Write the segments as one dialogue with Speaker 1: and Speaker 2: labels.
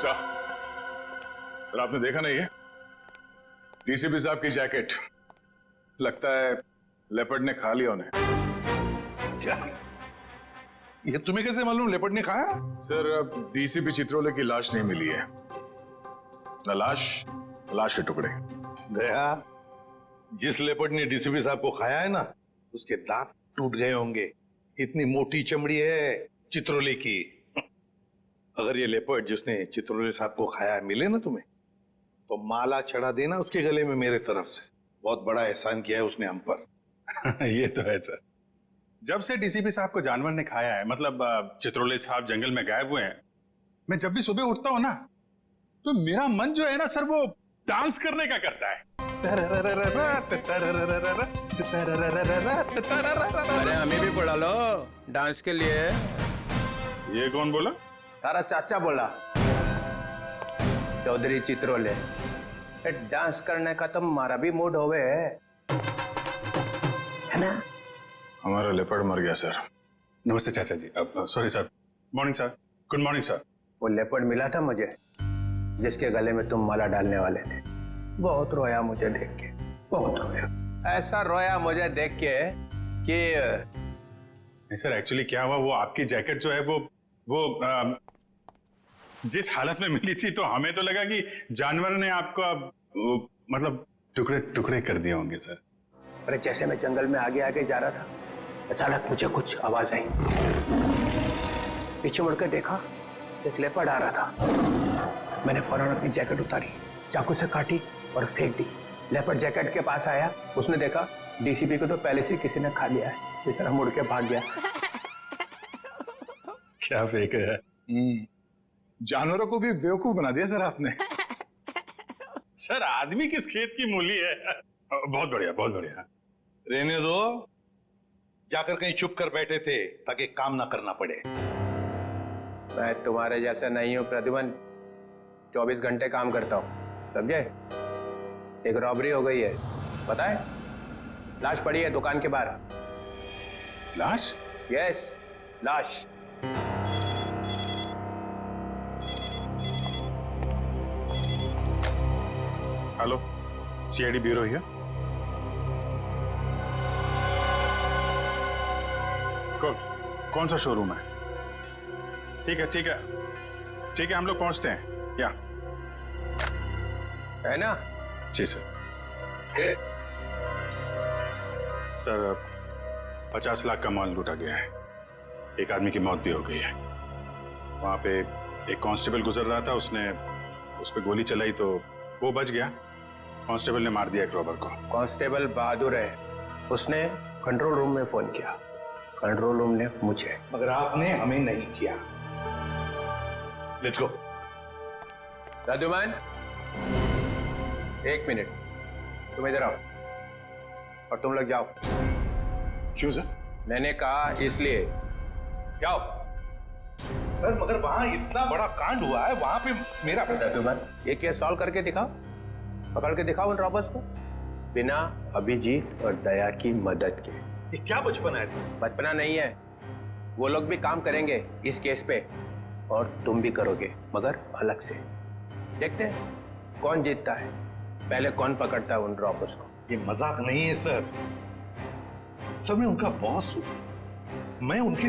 Speaker 1: Sir आपने देखा नहीं है डीसीपी साहब की जैकेट? लगता है लेपर्ड ने खा लिया उन्हें।
Speaker 2: क्या? ये तुम्हें कैसे मालूम लेपर्ड ने खाया?
Speaker 1: सर अब डीसीपी चित्रोले की लाश नहीं मिली है, न लाश के टुकड़े।
Speaker 2: दया, जिस लेपर्ड ने डीसीपी साहब को खाया है ना, उसके दांत टूट गए होंगे। इतनी मोटी चमड़ी है चित्रोले की। अगर ये लेपर्ड जिसने चित्रोले साहब को खाया है मिले ना तुम्हें, तो माला चढ़ा देना उसके गले में मेरे तरफ से। बहुत बड़ा एहसान किया है उसने हम पर।
Speaker 3: ये तो है सर। जब से डीसीपी साहब को जानवर ने खाया है, मतलब चित्रोले साहब जंगल में गायब हुए हैं, मैं जब भी सुबह उठता हूं ना, तो मेरा मन जो है ना सर, वो डांस करने का करता है।
Speaker 4: अरे हमें भी बुला लो डांस के लिए।
Speaker 3: ये कौन बोला?
Speaker 4: तारा चाचा बोला, चौधरी चित्रोले। डांस करने का तो हमारा भी मूड होवे है ना?
Speaker 1: हमारा लेपर्ड मर गया सर।
Speaker 3: नमस्ते चाचा जी। Sorry sir. Morning sir. Good morning sir.
Speaker 4: वो लेपर्ड मिला था मुझे, जिसके गले में तुम माला डालने वाले थे। बहुत रोया मुझे देख के, बहुत रोया। ऐसा रोया मुझे देख के कि
Speaker 3: नहीं सर, एक्चुअली क्या हुआ, वो आपकी जैकेट जो है वो जिस हालत में मिली थी, तो हमें तो लगा कि जानवर ने आपको मतलब टुकड़े टुकड़े कर दिए होंगे सर।
Speaker 4: अरे जैसे मैं जंगल में आगे आगे जा रहा था, अचानक मुझे कुछ आवाज आई। पीछे मुड़कर देखा, एक लेपर्ड आ रहा था। मैंने फौरन अपनी जैकेट उतारी, चाकू से काटी और फेंक दी। लेपर्ड जैकेट के पास आया, उसने देखा डीसीपी को तो पहले से किसी ने खा लिया है। बेचारा मुड़ के भाग गया।
Speaker 3: क्या फेंक है?
Speaker 1: जानवरों को भी बेवकूफ बना दिया सर आपने।
Speaker 3: सर आदमी किस खेत की मूली है? बहुत बढ़िया, बहुत बढ़िया।
Speaker 2: रहने दो, जाकर कहीं चुप कर बैठे थे ताकि काम ना करना पड़े।
Speaker 4: मैं तुम्हारे जैसा नहीं हूं प्रद्युमन, 24 घंटे काम करता हूं, समझे? एक रॉबरी हो गई है, पता है? लाश पड़ी है दुकान के बाहर।
Speaker 1: लाश?
Speaker 4: यस, लाश।
Speaker 3: Hello, CID bureau here. कौन सा शोरूम है? ठीक है ठीक है ठीक है, हम लोग पहुंचते हैं। या
Speaker 4: है ना?
Speaker 3: जी सर। सर 50 लाख का माल लूटा गया है। एक आदमी की मौत भी हो गई है। वहां पे एक कांस्टेबल गुजर रहा था, उसने उस पर गोली चलाई तो वो बच गया। कांस्टेबल ने मार दिया एक रॉबर को।
Speaker 4: कांस्टेबल बहादुर है, उसने कंट्रोल रूम में फोन किया, कंट्रोल रूम ने मुझे।
Speaker 2: मगर आपने हमें नहीं किया। Let's go.
Speaker 4: प्रद्युमन, 1 मिनट, तुम इधर आओ और तुम लोग जाओ।
Speaker 1: क्यों सर?
Speaker 4: मैंने कहा इसलिए, जाओ।
Speaker 2: सर मगर वहां इतना बड़ा कांड हुआ है, वहां पे मेरा
Speaker 4: प्रद्युमन, ये केस सॉल्व करके दिखाओ, पकड़ के दिखाओ उन रॉबर्स को, बिना अभिजीत और दया की मदद के।
Speaker 2: ये क्या बचपन है सर?
Speaker 4: बचपना नहीं है, वो लोग भी काम करेंगे इस केस पे और तुम भी करोगे, मगर अलग से। देखते हैं कौन जीतता है, पहले कौन पकड़ता है उन रॉबर्स को।
Speaker 2: ये मजाक नहीं है सर। सर मैं उनका बॉस हूं, मैं उनके।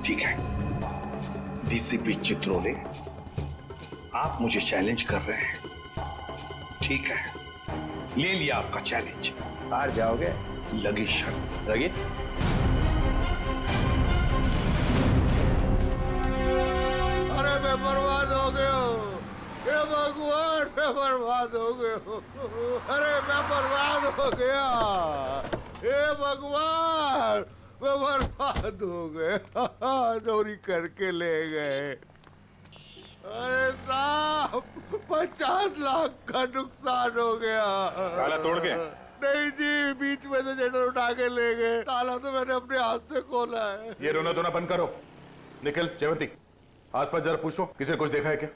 Speaker 2: ठीक है डीसीपी चित्रोले, आप मुझे चैलेंज कर रहे हैं, ठीक है, ले लिया आपका चैलेंज।
Speaker 4: हार जाओगे?
Speaker 2: लगी शर्त।
Speaker 4: लगी?
Speaker 5: अरे मैं बर्बाद हो गया हूँ, हे भगवान, मैं बर्बाद हो गया हूँ। अरे मैं बर्बाद हो गया, हे भगवान, मैं बर्बाद हो गया। चोरी करके ले गए। अरे साहब, 50 लाख का नुकसान हो गया।
Speaker 1: ताला तोड़ के?
Speaker 5: नहीं जी, बीच में से शटर उठा के ले गए। ताला तो मैंने अपने हाथ से खोला है।
Speaker 1: ये रोना धोना बंद करो। निखिल, जयवंती, आसपास जरा पूछो किसी ने कुछ देखा है क्या?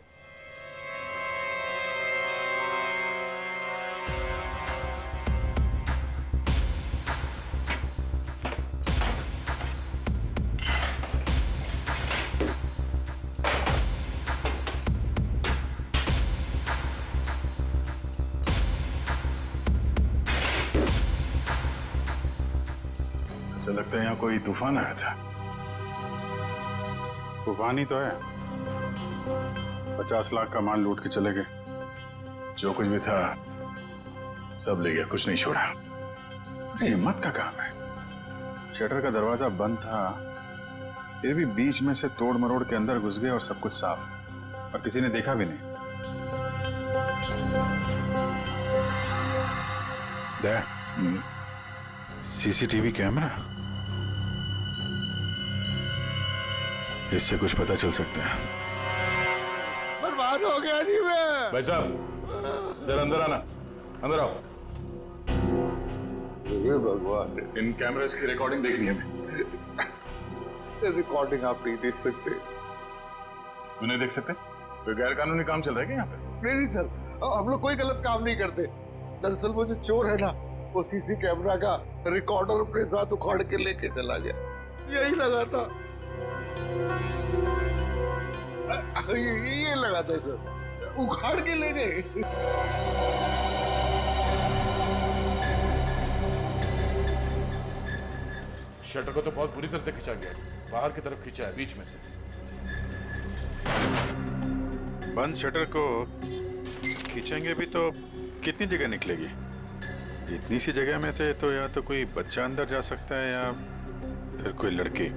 Speaker 1: ऐसा लगता है यहाँ कोई तूफान आया था।
Speaker 3: तूफान ही तो है। 50 लाख का माल लूट के चले गए।
Speaker 1: जो कुछ भी था सब ले गया, कुछ नहीं छोड़ा।
Speaker 3: हिम्मत का काम है। शटर का दरवाजा बंद था, फिर भी बीच में से तोड़ मरोड़ के अंदर घुस गए और सब कुछ साफ, और किसी ने देखा भी नहीं। सीसीटीवी कैमरा, इससे कुछ पता चल सकता है।
Speaker 5: बर्बाद हो गया जी मैं।
Speaker 1: भाई साहब जरा अंदर आना, अंदर आओ।
Speaker 5: हे भगवान,
Speaker 1: इन कैमरास की रिकॉर्डिंग देखनी है हमें।
Speaker 5: रिकॉर्डिंग आप नहीं देख सकते।
Speaker 1: क्यों नहीं देख सकते? कोई गैर कानूनी काम चल रहा है क्या यहाँ पे?
Speaker 5: नहीं सर, हम लोग कोई गलत काम नहीं करते। दरअसल वो जो चोर है ना, वो सीसी कैमरा का रिकॉर्डर अपने साथ उखाड़ के लेके चला गया। यही लगा था, ये लगा था सर, उखाड़ के ले गए।
Speaker 6: शटर को तो बहुत बुरी तरह से खींचा गया, बाहर की तरफ खींचा है, बीच में से।
Speaker 3: बंद शटर को खींचेंगे भी तो कितनी जगह निकलेगी? इतनी सी जगह में थे तो या तो कोई बच्चा अंदर जा सकता है या फिर कोई लड़की।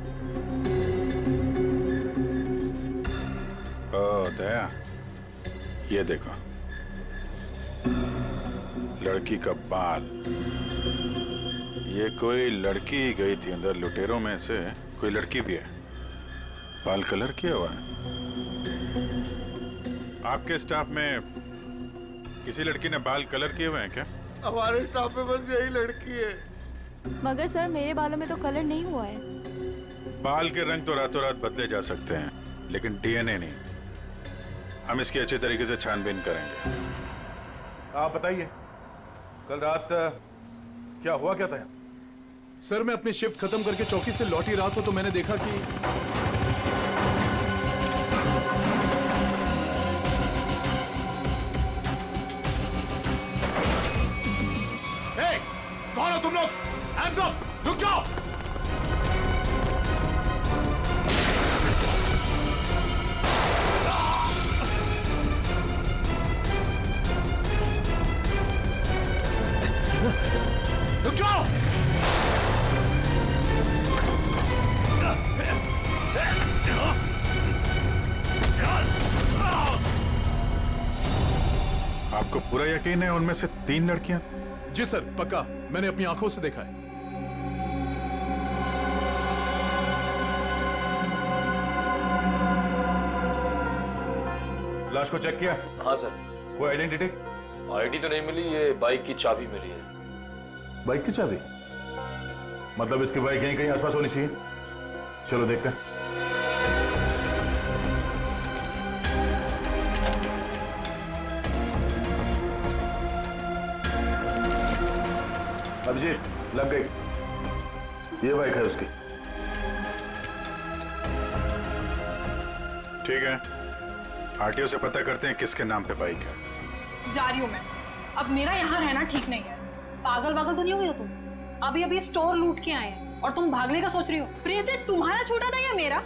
Speaker 3: ओ दया, ये देखो, लड़की का बाल। ये कोई लड़की गई थी अंदर, लुटेरों में से कोई लड़की भी है। बाल कलर किया हुआ है। आपके स्टाफ में किसी लड़की ने बाल कलर किए हुए हैं क्या?
Speaker 5: हमारे स्टाफ में बस यही लड़की है।
Speaker 7: मगर सर मेरे बालों में तो कलर नहीं हुआ है।
Speaker 3: बाल के रंग तो रातों रात बदले जा सकते हैं, लेकिन डीएनए नहीं। हम इसकी अच्छे तरीके से छानबीन करेंगे।
Speaker 6: आप बताइए, कल रात क्या हुआ, क्या था?
Speaker 8: सर मैं अपनी शिफ्ट खत्म करके चौकी से लौटी रहा था तो मैंने देखा कि
Speaker 6: कौन हो तुम लोग? Hands up! रुक जाओ! रुक जाओ!
Speaker 3: आपको पूरा यकीन है उनमें से 3 लड़कियां?
Speaker 8: जी सर पक्का, मैंने अपनी आंखों से देखा है।
Speaker 1: लाश को चेक किया?
Speaker 9: हाँ सर।
Speaker 1: कोई आइडेंटिटी?
Speaker 9: आईडी तो नहीं मिली, ये बाइक की चाबी मिली है।
Speaker 1: बाइक की चाबी? मतलब इसकी बाइक यहीं कहीं आसपास होनी चाहिए। चलो देखते हैं। अभिजीत, लग गई। ये बाइक है उसकी।
Speaker 3: ठीक है, आरटीओ से पता करते हैं किसके नाम पे बाइक है।
Speaker 10: जा रही हूँ मैं। अब मेरा यहाँ रहना ठीक नहीं है। पागल वागल तो नहीं हो गई हो तुम? अभी अभी स्टोर लूट के आए हैं और तुम भागने का सोच रही हो। प्रीति, तुम्हारा छोटा था या मेरा?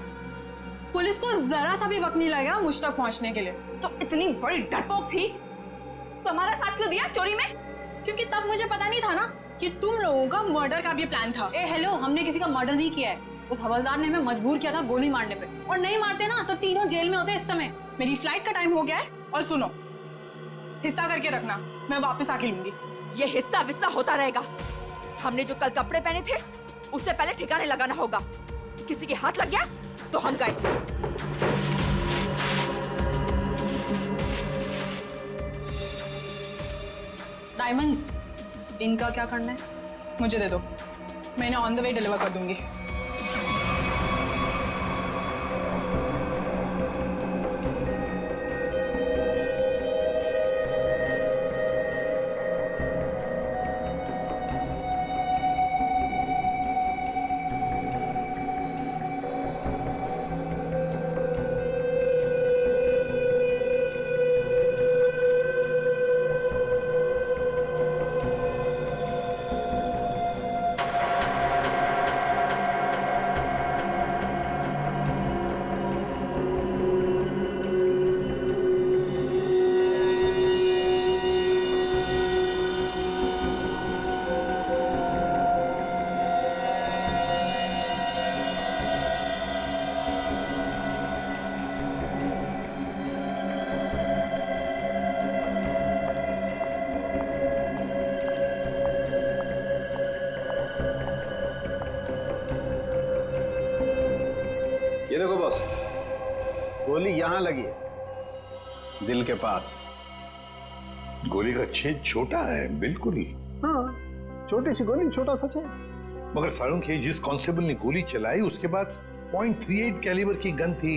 Speaker 10: पुलिस को जरा सा भी वक्त नहीं लगेगा मुझ तक पहुंचने के लिए।
Speaker 11: तो इतनी बड़ी डरपोक थी, तुम्हारा साथ क्यों दिया चोरी में?
Speaker 10: क्योंकि तब मुझे पता नहीं था ना कि तुम लोगों का मर्डर का भी प्लान था। ए हेलो, हमने किसी का मर्डर नहीं किया है। उस हवलदार ने हमें मजबूर किया था गोली मारने पे, और नहीं मारते ना तो तीनों जेल में होते इस समय। मेरी फ्लाइट का टाइम हो गया है, और सुनो, हिस्सा करके रखना, मैं वापस आके लूंगी।
Speaker 11: ये हिस्सा विस्सा होता रहेगा। हमने जो कल कपड़े पहने थे उससे पहले ठिकाने लगाना होगा। किसी के हाथ लग गया तो हम गए।
Speaker 10: डायमंड्स, इनका क्या करना है मुझे दे दो, मैं इन्हें ऑन द वे डिलीवर कर दूंगी।
Speaker 4: देखो बॉस, गोली यहाँ लगी है, दिल के पास।
Speaker 2: गोली का छेद छोटा है, बिल्कुल ही।
Speaker 4: हाँ, छोटी सी गोली, छोटा सा छेद।
Speaker 2: मगर सारुण के जिस कांस्टेबल ने गोली चलाई उसके पास .38 कैलिबर की गन थी।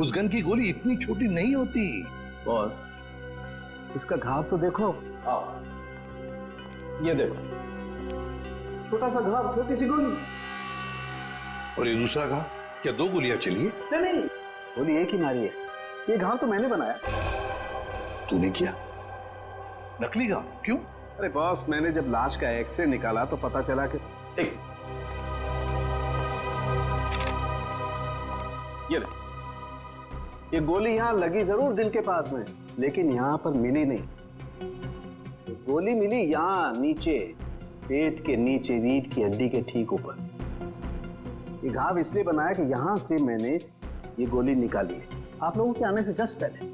Speaker 2: उस गन की गोली इतनी छोटी नहीं होती।
Speaker 4: बॉस, इसका घाव तो देखो। ये देखो, छोटा सा घाव, छोटी सी गोली।
Speaker 2: और ये दूसरा घाव, क्या 2 गोलियां चली है?
Speaker 4: नहीं, गोली एक ही मारी है। ये घाव तो मैंने बनाया।
Speaker 2: तूने किया? नकली घाव? क्यों?
Speaker 4: अरे बॉस, मैंने जब लाश का एक्सरे निकाला तो पता चला कि ये गोली यहां लगी जरूर दिल के पास में, लेकिन यहां पर मिली नहीं। गोली मिली यहां नीचे, पेट के नीचे, रीढ़ की हड्डी के ठीक ऊपर। ये घाव इसलिए बनाया कि यहां से मैंने ये गोली निकाली है, आप लोगों के आने से जस्ट पहले।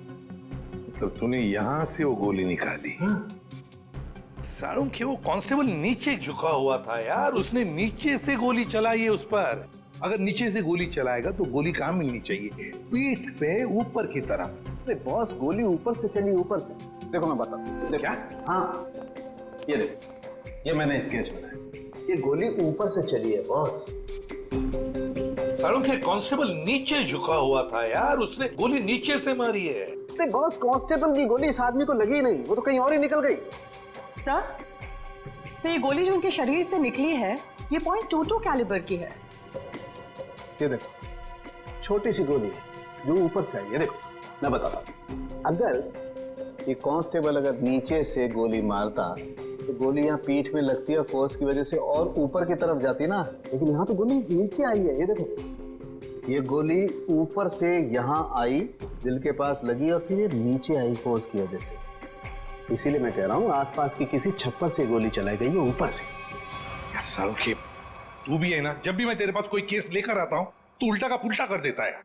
Speaker 2: मतलब तूने यहां से वो गोली निकाली? सारुण के वो कांस्टेबल नीचे झुका हुआ था यार, उसने नीचे से गोली चलाई है उस पर। अगर नीचे से गोली चलाएगा तो गोली कहां मिलनी चाहिए? पीठ पे ऊपर की तरफ।
Speaker 4: अरे बॉस, गोली ऊपर से चली, ऊपर से। देखो मैं बताता हूं।
Speaker 2: क्या?
Speaker 4: हाँ, ये देखो, ये मैंने स्केच बनाया। ये गोली ऊपर से चली है बॉस।
Speaker 2: सारुण के कांस्टेबल नीचे झुका हुआ था यार, उसने गोली नीचे से मारी है।
Speaker 4: अरे बॉस, कांस्टेबल की गोली इस आदमी को लगी नहीं, वो तो कहीं और ही निकल गई।
Speaker 10: सर, ये गोली जो उनके शरीर से निकली है, ये .22 कैलिबर की है।
Speaker 4: ये देखो, छोटी सी गोली है जो ऊपर से आई है। देखो, मैं बताता हूं, अगर ये कांस्टेबल अगर नीचे से गोली मारता तो गोली यहाँ पीठ में लगती है, फोर्स की वजह से और ऊपर की तरफ जाती ना, लेकिन यहाँ तो गोली नीचे आई है। ये देखो, ये गोली ऊपर से यहाँ आई, दिल के पास लगी और फिर ये नीचे आई फोर्स की वजह से। इसीलिए मैं कह रहा हूँ आसपास की किसी छप्पर से गोली चलाई गई है, ऊपर से।
Speaker 2: यार सारुण के, तू भी है ना, जब भी मैं तेरे पास कोई केस लेकर आता हूँ तू उल्टा का पुल्टा कर देता है।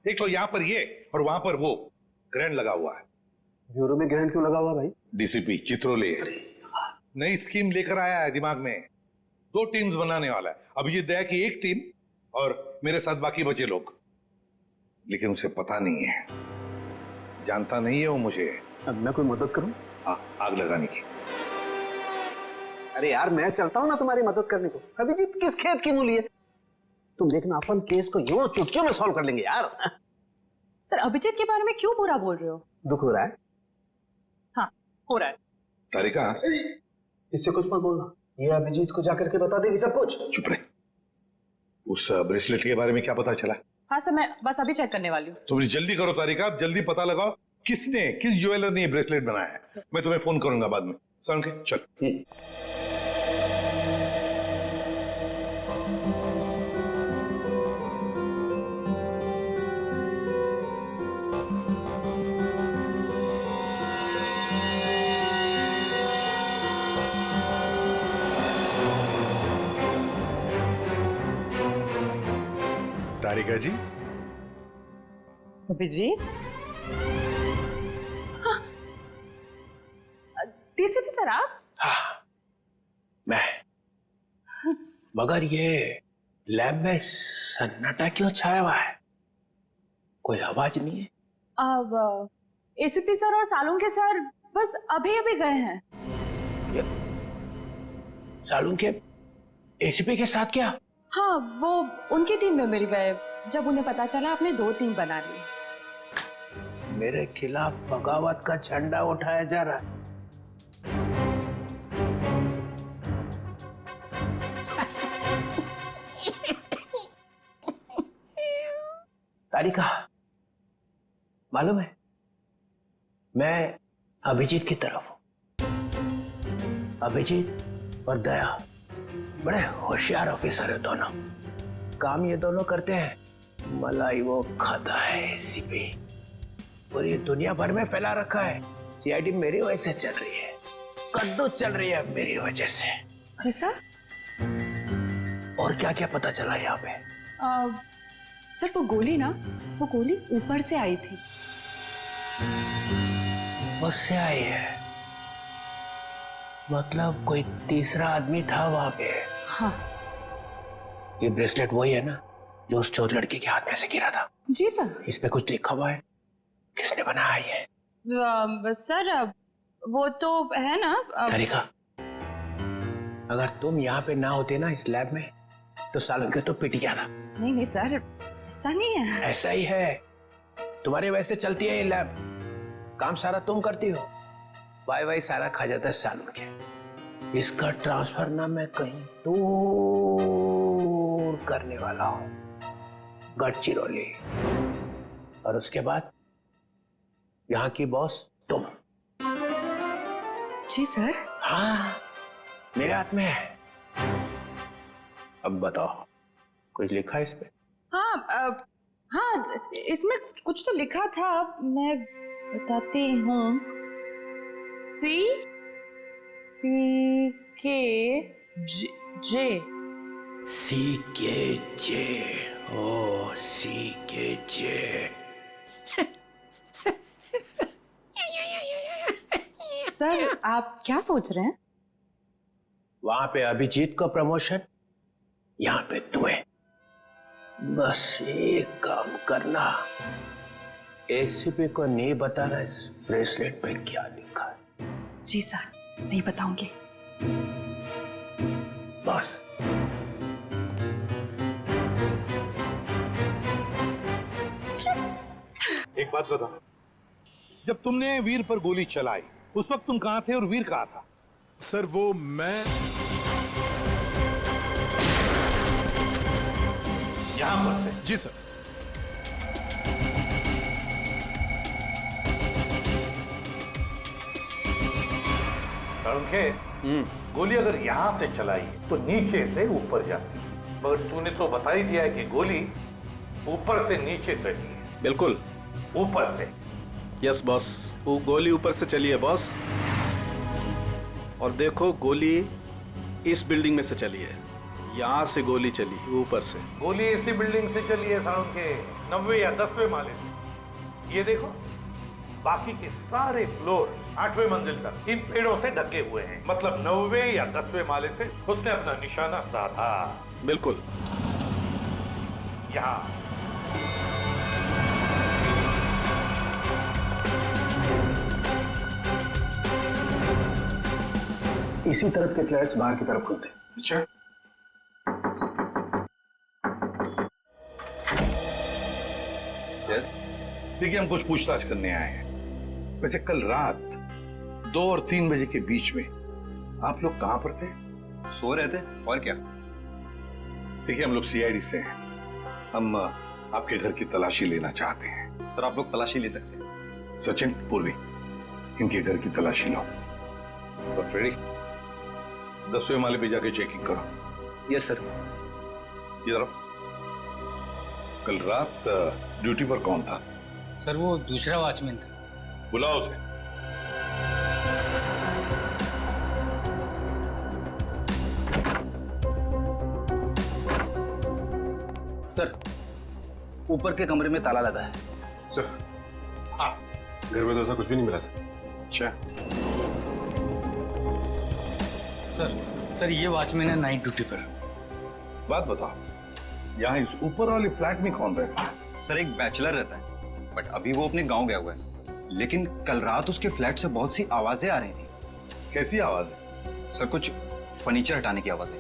Speaker 2: एक तो यहाँ पर ये और वहां पर वो ग्रैंड लगा हुआ है।
Speaker 4: ब्यूरो में ग्रैंड क्यों लगा हुआ भाई?
Speaker 2: डीसीपी चित्रोले नई स्कीम लेकर आया है दिमाग में। 2 टीम्स बनाने वाला है। अभिजीत दया की एक टीम और मेरे साथ बाकी बचे लोग। लेकिन उसे पता नहीं है, जानता नहीं है वो मुझे।
Speaker 4: अब मैं कोई मदद करूं?
Speaker 2: आग लगाने की।
Speaker 4: अरे यार, मैं चलता हूं ना तुम्हारी मदद करने को। अभिजीत किस खेत की मूली है? तुम देखना, अपन केस को यूं चुटकियों में सॉल्व कर लेंगे यार।
Speaker 10: सर, अभिजीत के बारे में क्यों बुरा बोल रहे हो?
Speaker 4: दुख हो रहा है?
Speaker 10: हाँ, हो रहा है।
Speaker 2: तारिका,
Speaker 4: इससे कुछ मत बोलना, ये अभिजीत को जाकर के बता देगी सब कुछ।
Speaker 2: चुप रहे। उस ब्रेसलेट के बारे में क्या पता चला?
Speaker 10: हाँ सर, मैं बस अभी चेक करने वाली हूँ।
Speaker 2: तुम जल्दी करो तारिका, जल्दी पता लगाओ किस ज्वेलर ने ये ब्रेसलेट बनाया है। मैं तुम्हें फोन करूंगा बाद में। सारुण के, चल।
Speaker 3: तारिका जी,
Speaker 10: अभिजीत, डीसीपी सर आप?
Speaker 4: हाँ, मैं। मगर ये लैब में सन्नाटा क्यों छाया हुआ है? कोई आवाज नहीं है।
Speaker 10: अब एसीपी सर और सालुंके सर बस अभी अभी गए हैं।
Speaker 4: सालुंके एसीपी के साथ क्या?
Speaker 10: हाँ, वो उनकी टीम में मिल गए जब उन्हें पता चला आपने 2 टीम बना ली।
Speaker 4: मेरे खिलाफ बगावत का झंडा उठाया जा रहा है। तारिका, मालूम है, मैं अभिजीत की तरफ हूं। अभिजीत और दया बड़े होशियार ऑफिसर है दोनों। काम ये दोनों करते हैं, मलाई वो खाता है एसीपी। पूरी दुनिया भर में फैला रखा है। सीआईडी मेरी वजह से चल रही है, कद्दू चल रही है मेरी वजह से।
Speaker 10: जी सर।
Speaker 4: और क्या क्या पता चला यहाँ पे?
Speaker 10: सर, वो गोली ना, वो गोली ऊपर से आई थी।
Speaker 4: ऊपर से आई है? मतलब कोई तीसरा आदमी था वहां पे?
Speaker 10: हाँ।
Speaker 4: ये ब्रेसलेट वही है ना जो उस चोर लड़के के हाथ में से गिरा था।
Speaker 10: जी सर।
Speaker 4: इस पे कुछ लिखा हुआ है, किसने बनाया ये?
Speaker 10: सर वो तो है ना
Speaker 4: तरीका, अगर तुम यहाँ पे ना होते ना इस लैब में, तो सालों के तो पिट गया था।
Speaker 10: नहीं नहीं सर, ऐसा नहीं है।
Speaker 4: ऐसा ही है, तुम्हारे वैसे चलती है ये लैब, काम सारा तुम करती हो, वाई सारा खा जाता है सालों के। इसका ट्रांसफर ना मैं कहीं दूर करने वाला हूं, गढ़चिरौली, और उसके बाद यहाँ की बॉस तुम।
Speaker 10: सच्ची सर?
Speaker 4: हाँ, मेरे हाथ में है। अब बताओ, कुछ लिखा है इस पे?
Speaker 10: हाँ हाँ, इसमें कुछ तो लिखा था, मैं बताती हूँ।
Speaker 4: CKJ, ओ CKJ।
Speaker 10: सर आप क्या सोच रहे हैं?
Speaker 4: वहां पे अभिजीत को प्रमोशन, यहाँ पे तुम्हें। बस एक काम करना, एसीपी को नहीं बताना इस ब्रेसलेट पे क्या लिखा है।
Speaker 10: जी सर, नहीं बताऊंगी।
Speaker 4: बस।
Speaker 2: एक बात बता, जब तुमने वीर पर गोली चलाई उस वक्त तुम कहां थे और वीर कहां था?
Speaker 8: सर वो मैं
Speaker 2: यहां पर से।
Speaker 8: जी सर।
Speaker 2: गोली अगर यहां से चलाई तो नीचे से ऊपर जाती, मगर तूने तो बता ही दिया है कि गोली ऊपर से नीचे चली है।
Speaker 3: बिल्कुल
Speaker 2: ऊपर से।
Speaker 3: यस बॉस, वो गोली ऊपर से चली है बॉस। और देखो, गोली इस बिल्डिंग में से चली है, यहाँ से गोली चली ऊपर से।
Speaker 2: गोली इसी बिल्डिंग से चली है साउंड के 90 या 10वें माले से। ये देखो, बाकी के सारे फ्लोर 8वें मंजिल तक इन पेड़ों से ढके हुए हैं, मतलब 90 या 10वें माले से उसने अपना निशाना साधा।
Speaker 3: बिल्कुल।
Speaker 2: यहाँ
Speaker 4: इसी तरफ के फ्लैट्स बाहर की तरफ खुलते।
Speaker 3: अच्छा,
Speaker 2: देखिए, हम कुछ पूछताछ करने आए हैं। वैसे कल रात 2 और 3 बजे के बीच में आप लोग कहां पर थे?
Speaker 12: सो रहे थे, और क्या।
Speaker 2: देखिए, हम लोग सीआईडी से हैं, हम आपके घर की तलाशी लेना चाहते हैं।
Speaker 12: सर आप लोग तलाशी ले सकते हैं।
Speaker 2: सचिन, पूर्वी, इनके घर की तलाशी लो। और फ्रेडी, 10वें माले पे जाके चेकिंग करो।
Speaker 4: Yes sir.
Speaker 2: इधर आओ। कल रात ड्यूटी पर कौन था?
Speaker 12: सर वो दूसरा वॉचमैन था।
Speaker 2: बुलाओ उसे।
Speaker 12: सर ऊपर के कमरे में ताला लगा है।
Speaker 3: सर
Speaker 2: हाँ,
Speaker 3: घर में तो ऐसा कुछ भी नहीं मिला सर। अच्छा
Speaker 12: सर ये वॉचमैन है नाइट ड्यूटी पर।
Speaker 2: बात बताओ, यहाँ इस ऊपर वाले फ्लैट में कौन रहता है?
Speaker 12: सर एक बैचलर रहता है, बट अभी वो अपने गांव गया हुआ है। लेकिन कल रात उसके फ्लैट से बहुत सी आवाजें आ रही थी।
Speaker 2: कैसी आवाज?
Speaker 12: सर कुछ फर्नीचर हटाने की आवाजें।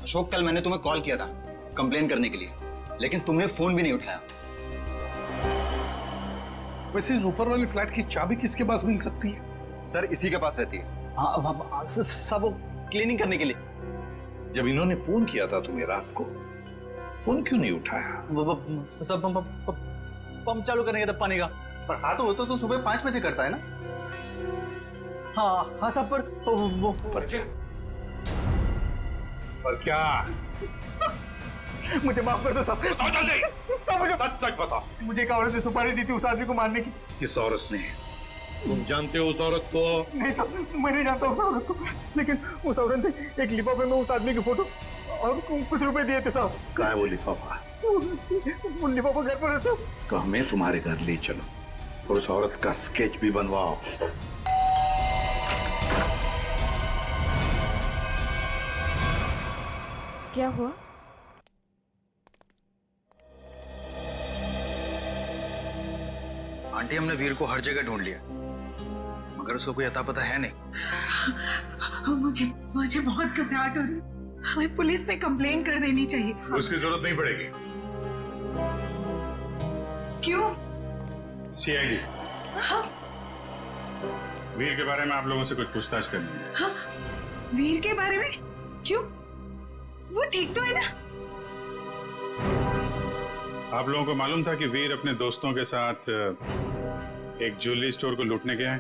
Speaker 12: अशोक, कल मैंने तुम्हें कॉल किया था कंप्लेन करने के लिए, लेकिन तुमने फोन भी नहीं उठाया।
Speaker 2: वैसे इस ऊपर वाले फ्लैट की चाबी किसके पास मिल सकती है?
Speaker 12: सर इसी के पास रहती है। हाँ सब वो क्लीनिंग करने के लिए।
Speaker 2: जब इन्होंने फोन किया था तुम्हें रात को, फोन क्यों नहीं उठाया?
Speaker 12: सब पंप चालू करने का था पानी का। पर हाँ तो वो तो सुबह 5 बजे करता है ना। हाँ सब पर
Speaker 2: क्या?
Speaker 5: मुझे माफ कर दो साहब। मुझे
Speaker 2: सच बताओ,
Speaker 5: मुझे एक औरत ने सुपारी दी थी उस आदमी को मारने की।
Speaker 2: किस औरत ने? तुम जानते हो उस औरत को?
Speaker 5: नहीं साहब, मैं नहीं जानता उस औरत को, लेकिन उस औरत ने एक लिफाफे में उस आदमी की फोटो और कुछ रुपए दिए थे साहब।
Speaker 2: कहाँ है वो लिफाफा?
Speaker 5: वो लिफाफा घर पर है साहब।
Speaker 2: तो हमें तुम्हारे घर ले चलो और उस औरत का स्केच भी बनवाओ।
Speaker 11: क्या हुआ?
Speaker 12: आंटी हमने वीर को हर जगह ढूंढ लिया, मगर उसको कोई अता पता है नहीं।
Speaker 13: मुझे बहुत घबराहट हो रही है। हमें पुलिस में कंप्लेन कर देनी चाहिए।
Speaker 1: उसकी जरूरत नहीं पड़ेगी।
Speaker 13: क्यों?
Speaker 3: सीआईडी वीर के बारे में आप लोगों से कुछ पूछताछ करनी है।
Speaker 13: हाँ, वीर के बारे में? क्यों? वो ठीक तो है ना?
Speaker 3: आप लोगों को मालूम था कि वीर अपने दोस्तों के साथ एक ज्वेलरी स्टोर को लूटने गया है?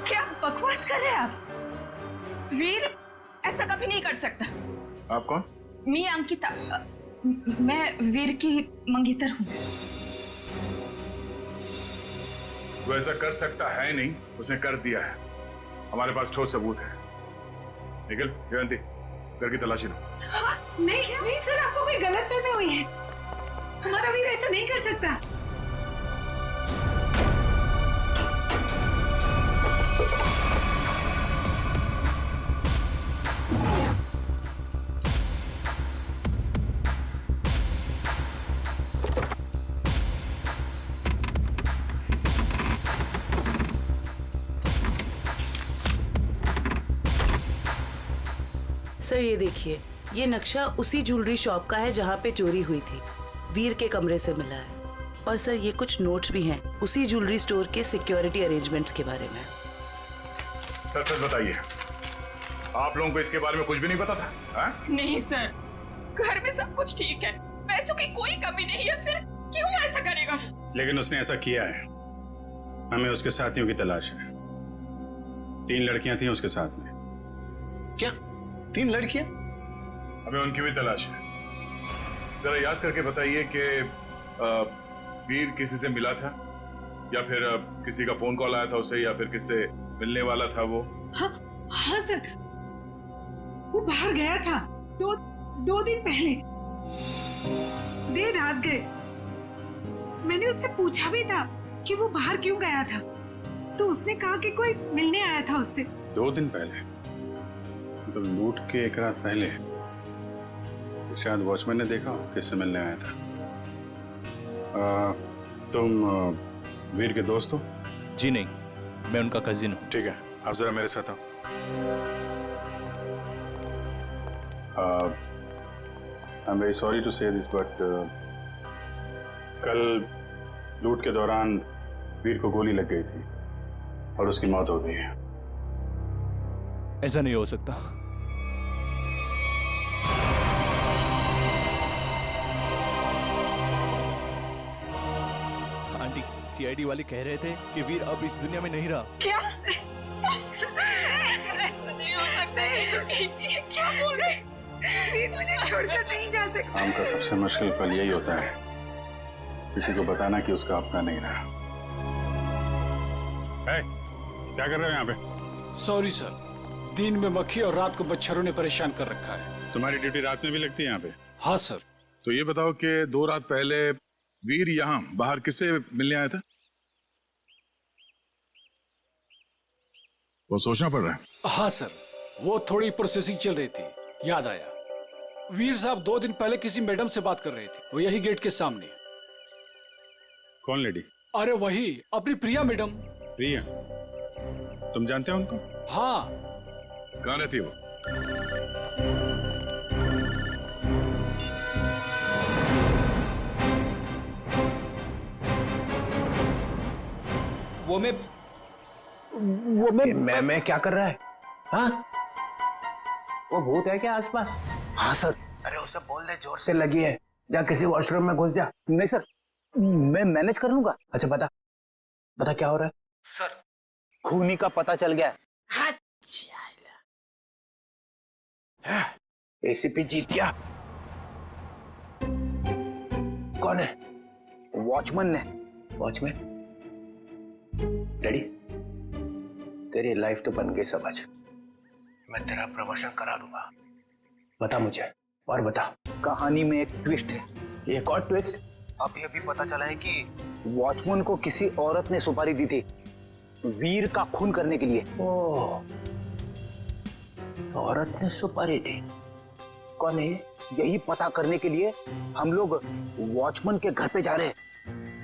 Speaker 11: क्या बकवास कर रहे हैं आप? वीर ऐसा कभी नहीं कर सकता।
Speaker 3: आप कौन?
Speaker 11: मैं अंकिता, मैं वीर की मंगेतर हूँ।
Speaker 1: वो ऐसा कर सकता है नहीं, उसने कर दिया है। हमारे पास ठोस सबूत है। निखिल, जयंती, घर की तलाशी लो।
Speaker 13: नहीं सर, आपको कोई गलतफहमी हुई है। हमारा वीर ऐसा नहीं कर सकता।
Speaker 14: सर ये देखिए, ये नक्शा उसी ज्वेलरी शॉप का है जहाँ पे चोरी हुई थी। वीर के कमरे से मिला है। और सर ये कुछ नोट्स भी हैं उसी ज्वेलरी स्टोर के सिक्योरिटी अरेंजमेंट्स के बारे में।
Speaker 1: सच सच बताइए, आप लोगों को इसके बारे में कुछ भी नहीं पता था? हा?
Speaker 11: नहीं सर, घर में सब कुछ ठीक है, पैसों की कोई कमी नहीं है, फिर क्यों ऐसा करेगा?
Speaker 3: लेकिन उसने ऐसा किया है। हमें उसके साथियों की तलाश है। 3 लड़कियां थी उसके साथ में।
Speaker 12: क्या 3 लड़कियां?
Speaker 1: हमें उनकी भी तलाश है। जरा याद करके बताइए कि वीर किसी से मिला था, या फिर किसी का फोन कॉल आया था उसे, या फिर किससे मिलने वाला था वो?
Speaker 13: हाँ सर, वो बाहर गया था 2 दिन पहले, देर रात गए। मैंने उससे पूछा भी था कि वो बाहर क्यों गया था, तो उसने कहा कि कोई मिलने आया था उससे।
Speaker 3: 2 दिन पहले? तो लूट के 1 रात पहले शायद वॉचमैन ने देखा किससे मिलने आया था। तुम वीर के दोस्त हो?
Speaker 6: जी नहीं, मैं उनका कजिन हूँ। ठीक है, आप जरा मेरे साथ आओ।
Speaker 3: I am very sorry to say this, but कल लूट के दौरान वीर को गोली लग गई थी और उसकी मौत हो गई है।
Speaker 6: ऐसा नहीं हो सकता। आंटी, सीआईडी वाले कह रहे थे कि वीर अब इस दुनिया में नहीं रहा।
Speaker 13: क्या?
Speaker 11: ऐसा नहीं हो सकता है। ये क्या बोल रहे हैं?
Speaker 13: वीर मुझे छोड़कर नहीं जा सकता।
Speaker 3: काम का सबसे मुश्किल पल यही होता है, किसी को बताना कि उसका अपना नहीं रहा। क्या कर रहे हो यहाँ पे?
Speaker 8: सॉरी सर, दिन में मक्खी और रात को मच्छरों ने परेशान कर रखा है।
Speaker 3: तुम्हारी ड्यूटी रात में भी लगती है यहाँ पे?
Speaker 8: हाँ सर।
Speaker 1: तो ये बताओ कि 2 रात पहले वीर यहाँ बाहर किससे मिलने आया था? वो सोचना पड़ रहा है।
Speaker 8: हाँ सर, वो थोड़ी प्रोसेसिंग चल रही थी, याद आया। वीर साहब 2 दिन पहले किसी मैडम से बात कर रहे थे, वो यही गेट के सामने।
Speaker 3: कौन लेडी?
Speaker 8: अरे वही, अपनी प्रिया मैडम।
Speaker 3: प्रिया? तुम जानते हो उनको?
Speaker 8: हाँ।
Speaker 1: कहाँ रहती है वो?
Speaker 4: मैं क्या कर रहा है? हाँ? वो भूत है क्या आसपास?
Speaker 12: हाँ सर।
Speaker 4: अरे उसे बोल दे जोर से लगी है, जा किसी वॉशरूम में घुस जा।
Speaker 12: नहीं सर, मैं मैनेज कर लूंगा।
Speaker 4: अच्छा बता क्या हो रहा है?
Speaker 12: सर, खूनी का पता चल गया।
Speaker 4: एसीपी जीत गया। कौन है?
Speaker 12: वॉचमैन ने।
Speaker 4: वॉचमैन? डैडी, तेरी लाइफ तो बन गई समझ। मैं तेरा प्रमोशन करा दूंगा। बता मुझे, और बता।
Speaker 12: कहानी में एक ट्विस्ट है।
Speaker 4: एक और ट्विस्ट?
Speaker 12: अभी पता चला है कि वॉचमैन को किसी औरत ने सुपारी दी थी वीर का खून करने के लिए।
Speaker 4: ओह, औरत ने सुपारी दी? कौन है?
Speaker 12: यही पता करने के लिए हम लोग वॉचमैन के घर पे जा रहे हैं।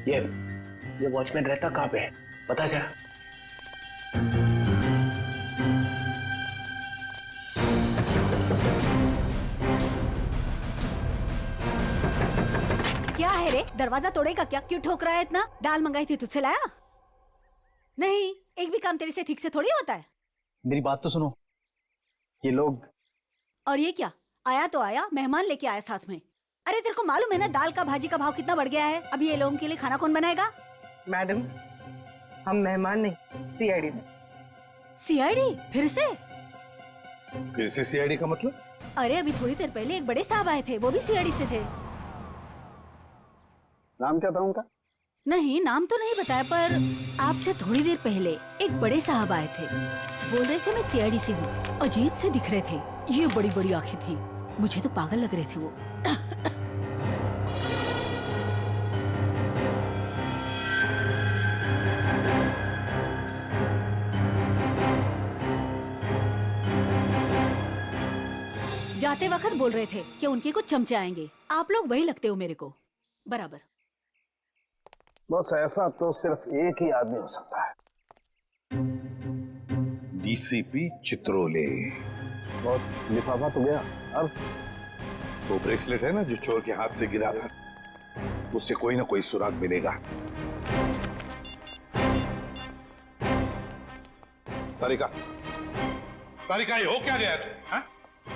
Speaker 4: ये वॉचमैन रहता कहाँ पे है, बता जरा।
Speaker 15: क्या है रे, दरवाजा तोड़ेगा क्या? क्यों ठोक रहा है इतना? दाल मंगाई थी, तुझसे लाया नहीं? एक भी काम तेरे से ठीक से थोड़ी होता है।
Speaker 4: मेरी बात तो सुनो, ये लोग।
Speaker 15: और ये क्या, आया तो आया, मेहमान लेके आया साथ में। अरे तेरे को मालूम है ना दाल का भाजी का भाव कितना बढ़ गया है? अब ये लोगों के लिए खाना कौन बनाएगा?
Speaker 16: मैडम, हम मेहमान नहीं, सीआईडी से।
Speaker 15: सीआईडी? फिर से
Speaker 2: सीआईडी का मतलब?
Speaker 15: अरे अभी थोड़ी देर पहले एक बड़े साहब आए थे, वो भी सीआईडी से थे।
Speaker 4: नाम क्या था उनका?
Speaker 15: नहीं, नाम तो नहीं बताया, पर आपसे थोड़ी देर पहले एक बड़े साहब आए थे, बोल रहे थे मैं सीआईडी से हूँ। अजीब से दिख रहे थे, ये बड़ी बड़ी आंखें थी, मुझे तो पागल लग रहे थे वो। जाते वक्त बोल रहे थे कि उनके कुछ चमचे आएंगे। आप लोग वही लगते हो मेरे को बराबर।
Speaker 4: बस ऐसा तो सिर्फ एक ही आदमी हो सकता है।
Speaker 2: डीसीपी चित्रोले।
Speaker 4: बस लिफाफा तो गया, अब
Speaker 2: वो ब्रेसलेट है ना जो चोर के हाथ से गिरा था, उससे कोई ना कोई सुराग मिलेगा। तारिका, तारिका, ये हो क्या गया तुम?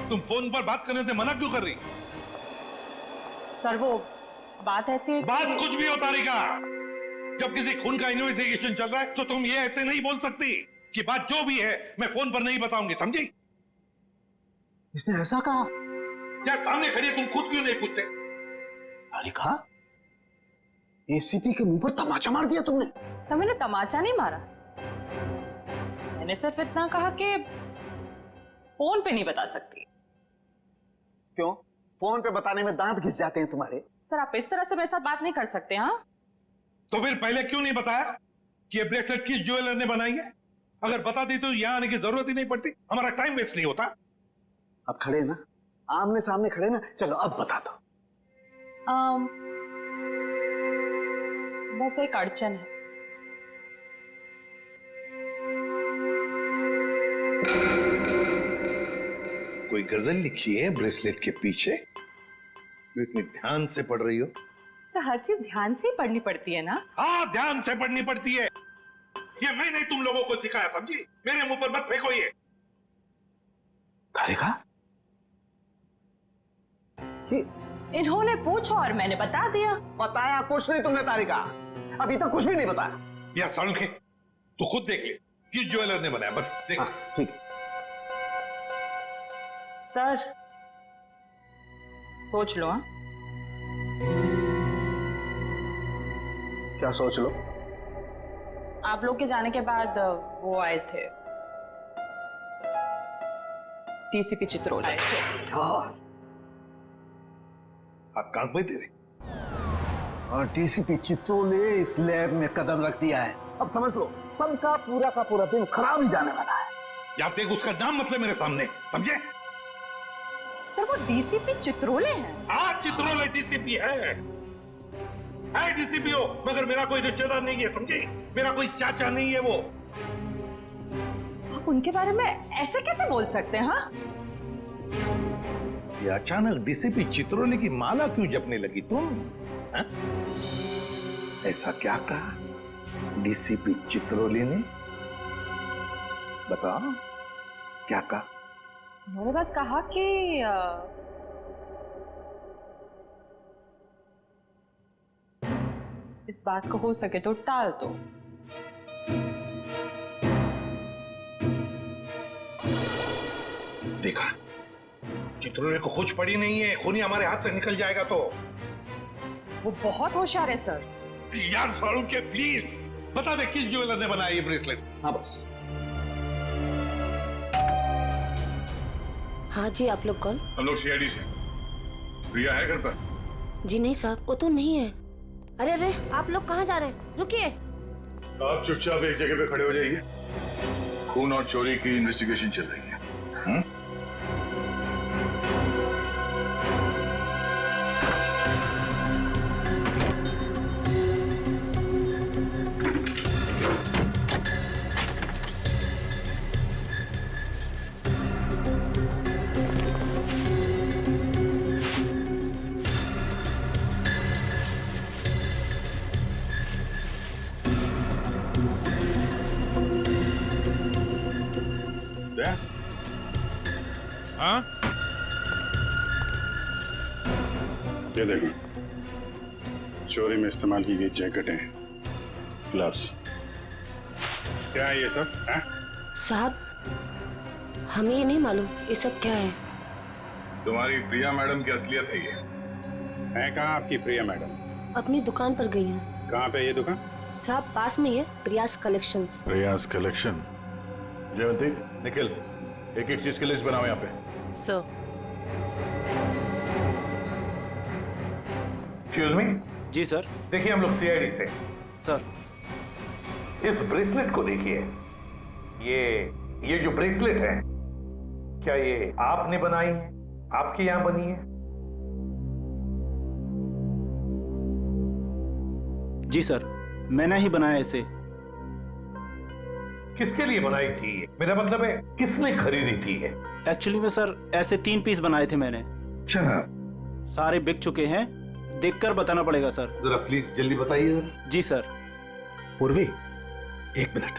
Speaker 2: तुम फोन पर बात करने से मना क्यों कर रही?
Speaker 16: सर वो बात ऐसी है
Speaker 2: बात कुछ भी हो तारिका, जब किसी खून का इन्वेस्टिगेशन चल रहा है तो तुम ये ऐसे नहीं बोल सकती कि बात जो भी है मैं फोन पर नहीं बताऊंगी, समझी?
Speaker 4: इसने ऐसा कहा?
Speaker 2: क्या सामने खड़ी तुम खुद क्यों नहीं पूछते?
Speaker 4: तारिका, एसीपी के मुंह पर तमाचा मार दिया तुमने।
Speaker 16: सर मैंने तमाचा नहीं मारा, मैंने सिर्फ इतना कहा कि फोन पे नहीं बता सकती।
Speaker 4: क्यों? फोन पे बताने में दांत घिस जाते हैं तुम्हारे।
Speaker 16: सर आप इस तरह से मेरे साथ बात नहीं कर सकते। हाँ
Speaker 2: तो फिर पहले क्यों नहीं बताया कि ये ब्रेसलेट किस ज्वेलर ने बनाई है? अगर बता दी तो यहां आने की जरूरत ही नहीं पड़ती, हमारा टाइम वेस्ट नहीं होता।
Speaker 4: अब खड़े ना, आमने सामने खड़े ना, चलो अब बता दो।
Speaker 16: बस एक अड़चन है।
Speaker 2: कोई गजल लिखी है ब्रेसलेट के पीछे? तो इतनी ध्यान से पढ़ रही हो?
Speaker 16: सर हर चीज ध्यान से ही पढ़नी पड़ती है ना।
Speaker 2: हाँ, ध्यान से पढ़नी पड़ती है। ये मैं नहीं तुम लोगों को सिखाया, समझी? मेरे मुंह पर मत फेंको ये।
Speaker 4: तारिका,
Speaker 16: इन्होंने पूछा और मैंने बता दिया।
Speaker 4: बताया कुछ नहीं तुमने तारिका, अभी तक कुछ भी नहीं बताया।
Speaker 2: यार सड़के, तू खुद देख ले किस ज्वेलर ने बनाया, बस देख।
Speaker 4: ठीक है
Speaker 16: सर, सोच लो। हाँ
Speaker 4: क्या सोच लो?
Speaker 16: आप लोग के जाने के बाद वो आए थे, डीसीपी चित्रोले।
Speaker 2: आप कान पे तेरे।
Speaker 4: और डीसीपी चित्रोले इस लैब में कदम रख दिया है। अब समझ लो सबका पूरा का पूरा दिन खराब ही जाने वाला है।
Speaker 2: यार देख, उसका नाम मतलब मेरे सामने, समझे?
Speaker 16: सर वो डीसीपी चित्रोले हैं।
Speaker 2: हाँ, चित्रोले डीसीपी है डीसीपी हो, मगर मेरा कोई रिश्तेदार नहीं है, समझे? मेरा कोई चाचा नहीं है वो।
Speaker 16: आप उनके बारे में ऐसे कैसे बोल सकते हैं? हाँ
Speaker 2: ये अचानक डीसीपी चित्रोले की माला क्यों जपने लगी तुम? हा? ऐसा क्या कहा डीसीपी चित्रोले ने? बताओ क्या कहा?
Speaker 16: उन्होंने बस कहा कि इस बात को हो सके तो टाल दो।
Speaker 2: देखा, चित्रोले को कुछ पड़ी नहीं है, खूनी हमारे हाथ से निकल जाएगा तो।
Speaker 16: वो बहुत होशियार है सर।
Speaker 2: यार सारू के प्लीज बता दे किस ज्वेलर ने बनाया ये ब्रेसलेट।
Speaker 4: हाँ बस।
Speaker 14: हाँ जी, आप लोग कौन?
Speaker 1: हम लोग सीआईडी से। प्रिया है घर पर?
Speaker 14: जी नहीं साहब, वो तो नहीं है। अरे अरे, आप लोग कहाँ जा रहे हैं? रुकिए।
Speaker 1: आप चुपचाप एक जगह पे खड़े हो जाइए, खून और चोरी की इन्वेस्टिगेशन चल रही है।
Speaker 3: ये देखो, चोरी में इस्तेमाल की गई जैकेटें, ग्लव्स, क्या है ये सब? हैं?
Speaker 17: साहब, हमें ये नहीं मालूम ये सब क्या है।
Speaker 1: तुम्हारी प्रिया मैडम की असलियत है ये।
Speaker 3: है कहाँ आपकी प्रिया मैडम?
Speaker 17: अपनी दुकान पर गई हैं।
Speaker 3: कहाँ पे ये दुकान?
Speaker 17: साहब, पास में ही है, प्रियास कलेक्शंस।
Speaker 3: प्रियास कलेक्शन।
Speaker 6: जयवंती, निखिल, एक एक चीज की लिस्ट बनाओ यहाँ पे।
Speaker 14: सर।
Speaker 2: Excuse me.
Speaker 18: जी सर।
Speaker 2: देखिए हम लोग सीआईडी से।
Speaker 18: सर,
Speaker 2: इस ब्रेसलेट को देखिए। ये जो ब्रेसलेट है, क्या ये आपने बनाई है? आपके यहां बनी है?
Speaker 18: जी सर, मैंने ही बनाया इसे।
Speaker 2: किसके लिए बनाई थी? मेरा मतलब है किसने खरीदी थी ये?
Speaker 18: एक्चुअली में सर ऐसे 3 पीस बनाए थे मैंने।
Speaker 2: अच्छा।
Speaker 18: सारे बिक चुके हैं, देखकर बताना पड़ेगा सर।
Speaker 2: जरा प्लीज जल्दी बताइए।
Speaker 18: जी सर।
Speaker 2: पूर्वी, 1 मिनट।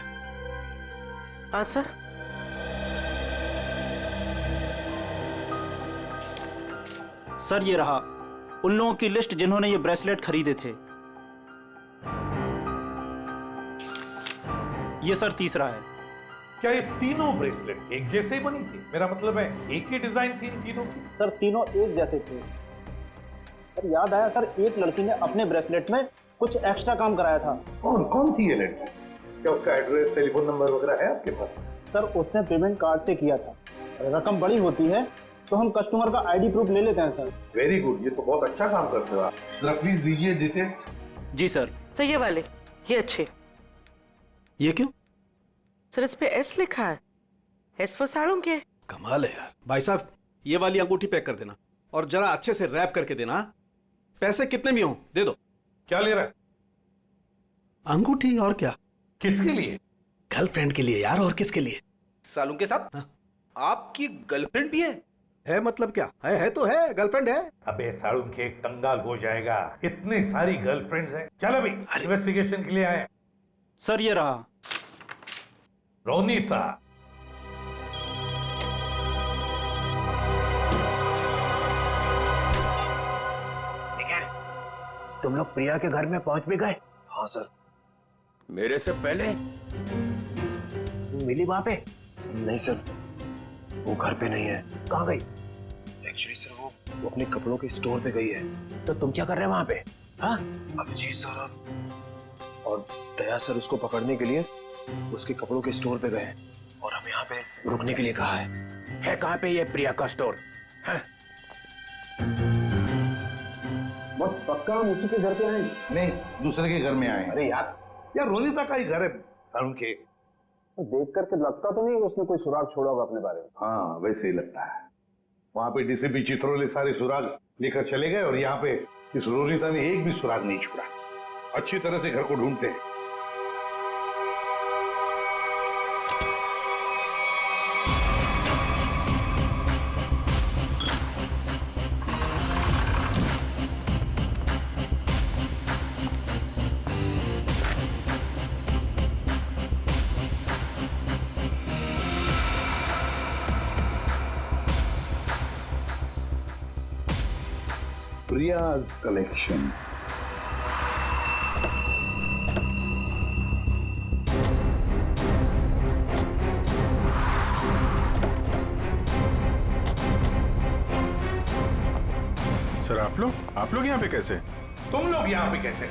Speaker 14: हाँ सर।
Speaker 18: सर ये रहा उन लोगों की लिस्ट जिन्होंने ये ब्रेसलेट खरीदे थे। ये सर तीसरा है।
Speaker 2: क्या ये तीनों ब्रेसलेट एक जैसे ही बनी थी? मेरा मतलब है एक ही डिजाइन थी इन तीनों की?
Speaker 18: सर तीनों एक जैसे थे। सर याद आया सर, एक लड़की ने अपने ब्रेसलेट में कुछ एक्स्ट्रा काम कराया था।
Speaker 2: कौन थी ये लड़की? क्या उसका एड्रेस, टेलीफोन नंबर वगैरह है आपके पास?
Speaker 18: सर उसने पेमेंट कार्ड से किया था। रकम बड़ी होती है तो हम कस्टमर का आईडी प्रूफ ले लेते हैं सर।
Speaker 2: वेरी गुड, ये तो बहुत अच्छा काम करते हो आप। जरा प्लीज दीजिए डिटेल्स।
Speaker 18: जी सर।
Speaker 14: सर ये वाले, ये अच्छे।
Speaker 18: ये क्यों?
Speaker 14: सर इस पे एस लिखा है। एस फॉर साड़ों के।
Speaker 18: कमाल है यार। भाई साहब, ये वाली अंगूठी पैक कर देना और जरा अच्छे से रैप करके देना। पैसे कितने भी हों दे दो।
Speaker 2: क्या ले रहा है?
Speaker 18: अंगूठी और क्या?
Speaker 2: किसके लिए?
Speaker 18: गर्लफ्रेंड के लिए यार, और किसके लिए?
Speaker 19: सालू के साथ। हाँ। आपकी गर्लफ्रेंड भी है
Speaker 2: मतलब क्या है तो है, गर्लफ्रेंड है। अबे साड़ू के कंगाल हो जाएगा, इतनी सारी गर्लफ्रेंड्स हैं। चल अभी इन्वेस्टिगेशन के लिए आए।
Speaker 18: सर ये रहा
Speaker 2: रोनीता।
Speaker 4: तुम लोग प्रिया के घर में पहुंच भी गए?
Speaker 19: हाँ सर।
Speaker 4: मेरे से पहले? मिली वहां पे?
Speaker 19: नहीं सर, वो घर पे नहीं है।
Speaker 4: कहाँ गई?
Speaker 19: एक्चुअली सर वो अपने कपड़ों के स्टोर पे गई है।
Speaker 4: तो तुम क्या कर रहे हो वहां पे? हाँ?
Speaker 19: अभिजीत सर और दया सर उसको पकड़ने के लिए उसके कपड़ों के स्टोर पे गए हैं और हमें यहाँ पे रुकने के लिए कहा है।
Speaker 4: कहाँ पे ये प्रिया का स्टोर? हाँ?
Speaker 2: बस पक्का हम उसी के घर पे आए? नहीं, दूसरे के घर में आए। अरे यार रोनीता का ही घर है सारुण के।
Speaker 18: तो देख करके लगता तो नहीं उसने कोई सुराग छोड़ा होगा अपने बारे में।
Speaker 2: हाँ वैसे ही लगता है। वहां पे डीसीपी चित्रोले सारे सुराग लेकर चले गए और यहाँ पे इस रोनीता ने एक भी सुराग नहीं छोड़ा। अच्छी तरह से घर को ढूंढते हैं। Priya's collection.
Speaker 3: सर आप लोग यहाँ पे कैसे?
Speaker 2: तुम लोग यहाँ पे कैसे?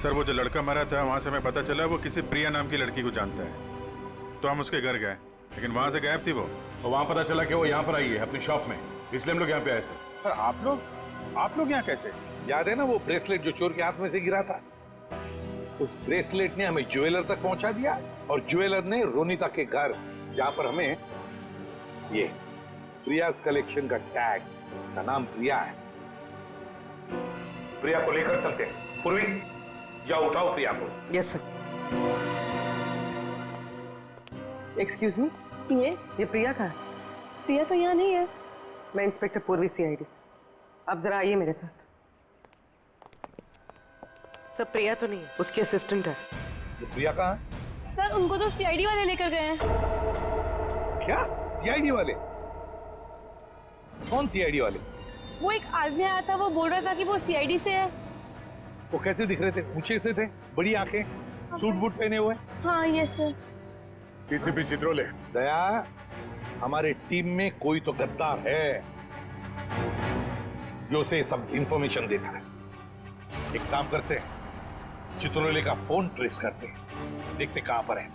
Speaker 3: सर वो जो लड़का मरा था वहां से हमें पता चला वो किसी प्रिया नाम की लड़की को जानता है, तो हम उसके घर गए, लेकिन वहां से गायब थी वो।
Speaker 1: तो वहां पता चला कि वो यहाँ पर आई है अपनी शॉप में, इसलिए हम लोग यहाँ पे आए सर।
Speaker 3: सर आप लोग यहाँ कैसे?
Speaker 2: याद है ना वो ब्रेसलेट जो चोर के हाथ में से गिरा था? उस ब्रेसलेट ने हमें ज्वेलर तक पहुंचा दिया और ज्वेलर ने रोनीता के घर, जहां पर हमें ये प्रिया कलेक्शन का टैग, का नाम प्रिया है। प्रिया को लेकर चलते हैं। पूर्वी जाओ, उठाओ प्रिया को।
Speaker 14: Yes sir.
Speaker 20: एक्सक्यूज मी।
Speaker 10: यस।
Speaker 20: ये प्रिया कहाँ है?
Speaker 10: प्रिया तो यहाँ नहीं है।
Speaker 20: मैं इंस्पेक्टर पूर्वी सीआईडी से। आप जरा आइए मेरे साथ।
Speaker 14: सर प्रिया तो नहीं है, उसकी असिस्टेंट है।
Speaker 2: तो प्रिया कहाँ है?
Speaker 10: सर उनको तो सीआईडी वाले लेकर गए हैं।
Speaker 2: क्या सीआईडी वाले? कौन सीआईडी वाले?
Speaker 10: वो एक आदमी आया था, वो बोल रहा था कि वो सीआईडी से है।
Speaker 2: वो कैसे दिख रहे थे? ऊंचे से थे, बड़ी आंखें, सूट बूट पहने हुए।
Speaker 10: हाँ ये सर।
Speaker 1: डीसीपी चित्रोले।
Speaker 2: दया, हमारे टीम में कोई तो गद्दार है जो उसे सब इंफॉर्मेशन देता है। एक काम करते हैं, चित्रोले का फोन ट्रेस करते हैं, देखते कहां पर है।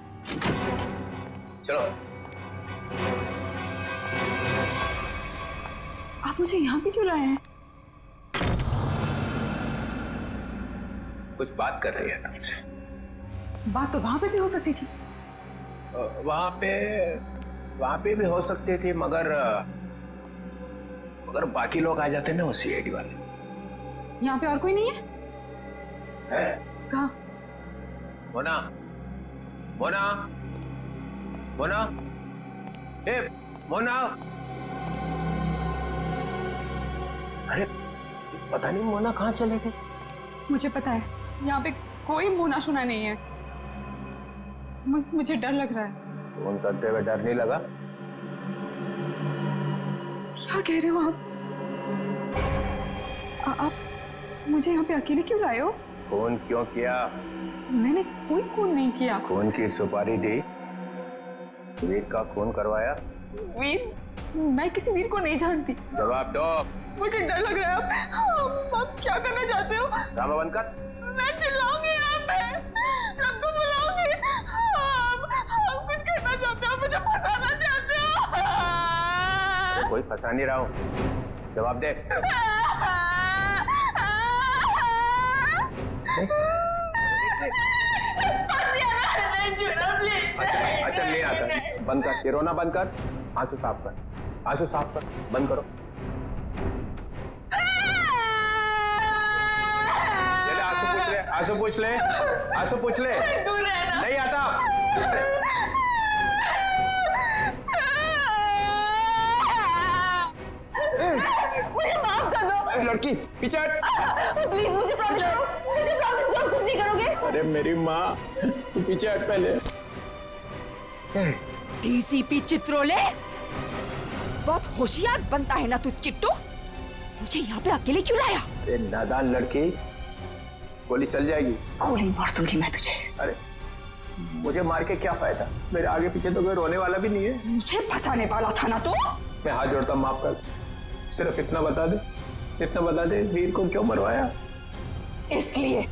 Speaker 4: चलो।
Speaker 10: आप मुझे यहाँ पे क्यों लाए हैं?
Speaker 4: कुछ बात कर रही है तुमसे।
Speaker 10: बात तो वहां पे भी हो सकती थी।
Speaker 4: वहां पे भी हो सकती थी, मगर बाकी लोग आ जाते ना, वो सीआईडी वाले।
Speaker 10: यहाँ पे और कोई नहीं है? कहाँ?
Speaker 4: मोना, मोना, मोना, ए मोना। अरे पता नहीं मोना कहाँ चले गए।
Speaker 10: मुझे पता है, यहाँ पे कोई मोना शुना नहीं है। मुझे डर लग रहा है।
Speaker 4: फोन करते हुए डर नहीं लगा?
Speaker 10: क्या कह रहे हो आप मुझे यहाँ पे अकेले क्यों लाए हो?
Speaker 4: फोन क्यों किया?
Speaker 10: मैंने कोई खून नहीं किया।
Speaker 4: खून की सुपारी दी, वीर का खून करवाया।
Speaker 10: वीर? मैं किसी वीर को नहीं जानती।
Speaker 4: जवाब दो।
Speaker 10: मुझे डर लग रहा है। आप क्या करना चाहते हो?
Speaker 4: ड्रामा बंद कर।
Speaker 10: मैं चिल्लाऊंगी यहाँ पे, सबको बुलाऊंगी। आप कुछ करना चाहते हो, मुझे फंसाना चाहते हो।
Speaker 4: कोई फंसा नहीं रहा हूँ, जवाब दे। अच्छा नहीं आता, बंद कर, ये रोना बंद कर, आंसू साफ कर, आंसू साफ कर, बंद करो। चले आंसू पूछ ले, आंसू पूछ ले, आंसू पूछ ले। नहीं आता।
Speaker 10: मुझे माफ कर दो।
Speaker 4: लड़की पीछे हट।
Speaker 10: प्लीज मुझे प्रॉमिस करो, मुझे प्रॉमिस करो कुछ नहीं करोगे।
Speaker 4: अरे मेरी माँ, तू पीछे हट पहले।
Speaker 11: डीसीपी चित्रोले, बहुत होशियार बनता है ना तू चिट्टू। मुझे यहाँ पे अकेले क्यों लाया?
Speaker 4: अरे नादान लड़की, गोली चल जाएगी।
Speaker 10: गोली मार दूंगी मैं तुझे।
Speaker 4: अरे मुझे मार के क्या फायदा? मेरे आगे पीछे तो कोई रोने वाला भी नहीं है।
Speaker 10: मुझे फंसाने वाला था ना तो।
Speaker 4: मैं हाथ जोड़ता हूँ, माफ कर। सिर्फ इतना बता दे, वीर को क्यों मरवाया?
Speaker 10: इसलिए